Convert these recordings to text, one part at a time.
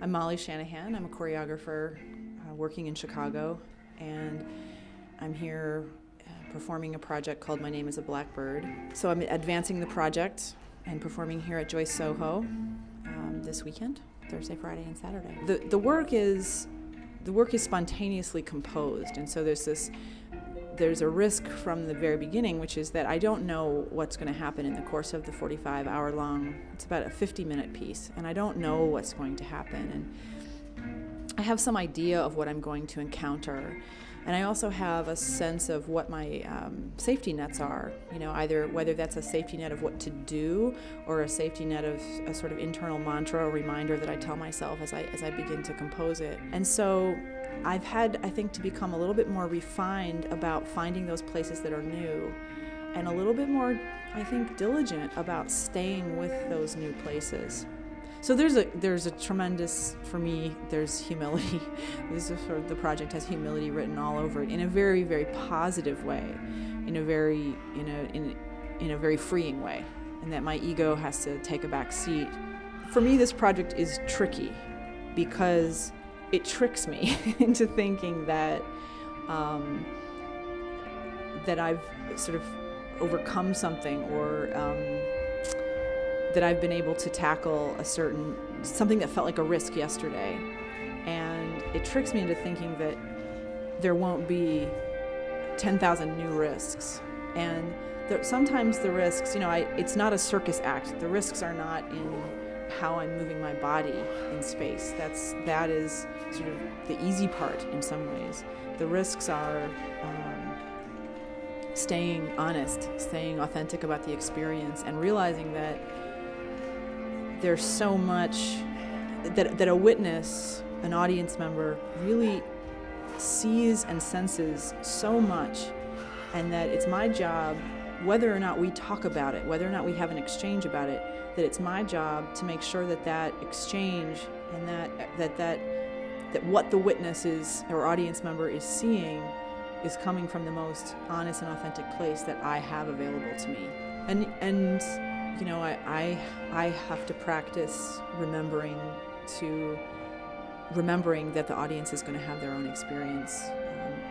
I'm Molly Shanahan. I'm a choreographer working in Chicago, and I'm here performing a project called My Name is a Blackbird. So I'm advancing the project and performing here at Joyce Soho this weekend, Thursday, Friday, and Saturday. The work is spontaneously composed, and so there's a risk from the very beginning, which is that I don't know what's going to happen in the course of the 45-hour-long, it's about a 50-minute piece, and I don't know what's going to happen. And I have some idea of what I'm going to encounter, and I also have a sense of what my safety nets are, either whether that's a safety net of what to do or a safety net of a sort of internal mantra or reminder that I tell myself as I begin to compose it. And so I've had, I think, to become a little bit more refined about finding those places that are new, and a little bit more, I think, diligent about staying with those new places. So there's a tremendous, for me, there's humility. The project has humility written all over it in a very, very positive way, in a very freeing way, and that my ego has to take a back seat. For me, this project is tricky because it tricks me into thinking that that I've sort of overcome something, or that I've been able to tackle something that felt like a risk yesterday. And it tricks me into thinking that there won't be 10,000 new risks. And sometimes the risks, it's not a circus act. The risks are not in how I'm moving my body in space. That is sort of the easy part in some ways. The risks are staying honest, staying authentic about the experience, and realizing that there's so much that a witness, an audience member, really sees and senses so much, and that it's my job, whether or not we talk about it, whether or not we have an exchange about it, that it's my job to make sure that exchange and that what the witness or audience member is seeing is coming from the most honest and authentic place that I have available to me. And I have to practice remembering that the audience is going to have their own experience,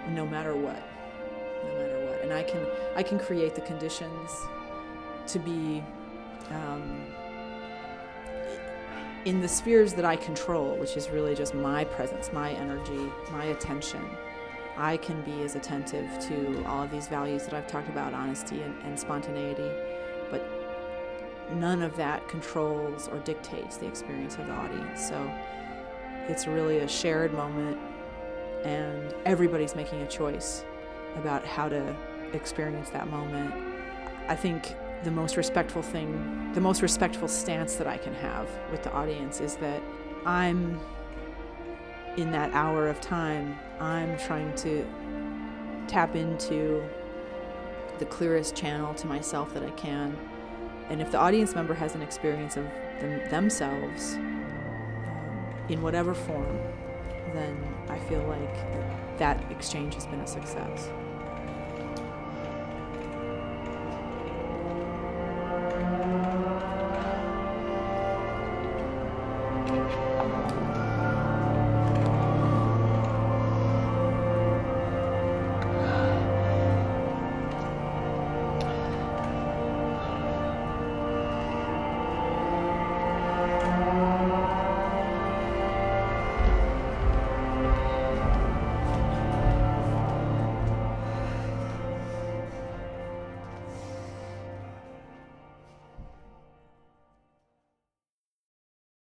no matter what. And I can create the conditions to be in the spheres that I control, which is really just my presence, my energy, my attention. I can be as attentive to all of these values that I've talked about, honesty and spontaneity, but none of that controls or dictates the experience of the audience. So it's really a shared moment, and everybody's making a choice about how to experience that moment. I think the most respectful stance that I can have with the audience is that I'm, in that hour of time, I'm trying to tap into the clearest channel to myself that I can. And if the audience member has an experience of themselves in whatever form, then I feel like that exchange has been a success.